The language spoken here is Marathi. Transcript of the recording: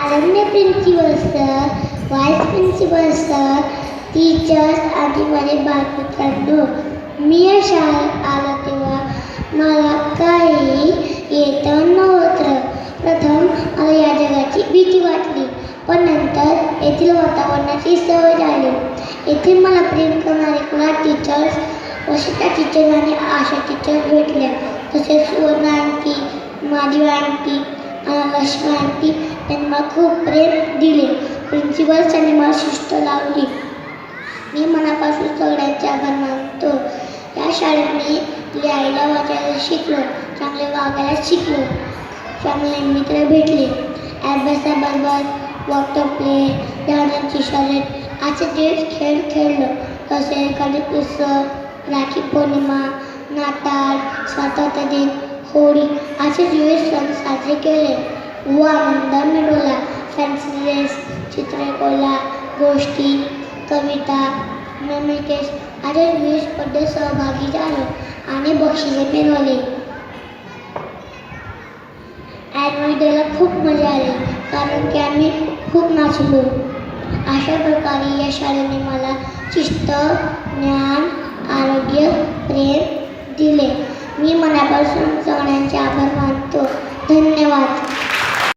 आदरणीय principal sir, vice principal sir, teachers आणि माझे बालमित्रांनो, मी या शाळेत आलो तेव्हा मला काही येतं नव्हतं. प्रथम मला या जगाची भीती वाटली, पण नंतर येथील वातावरणाची सवय झाली. येथे मला प्रेम करणारे क्लास टीचर्स, वशिता टीचर आणि आशा टीचर भेटल्या. तसेच Suvarna aunty, Madhavi aunty, Lakshmi aunty यांनी मला खूप प्रेम दिले. प्रिन्सिपल्सनी मला शिस्त लावली. मी मनापासून सगळ्यांचे आभार मानतो. या शाळेत मी लिहायला वाचायला शिकलो, चांगले वागायला शिकलो, चांगले मित्र भेटले. अभ्यासाबरोबर वॉक प्ले, झाडांची शर्यत असे दिवस खेळ खेळलो. तसेच गणेश उत्सव, राखी पौर्णिमा, नाताळ, स्वातंत्र्य दिन, होळी असे विविध सण साजरे केले व आनंद मिळवला. फॅन्सी ड्रेस, चित्रकला, गोष्टी, कविता, मेमरीकेस अशा विविध स्पर्धेत सहभागी झालो आणि बक्षिसे मिळवली. ॲन्युअल डेला खूप मजा आली, कारण की आम्ही खूप नाचलो. अशा प्रकारे या शाळेने मला शिस्त, ज्ञान, आरोग्य, प्रेम दिले. मी मनापासून सगळ्यांचे आभार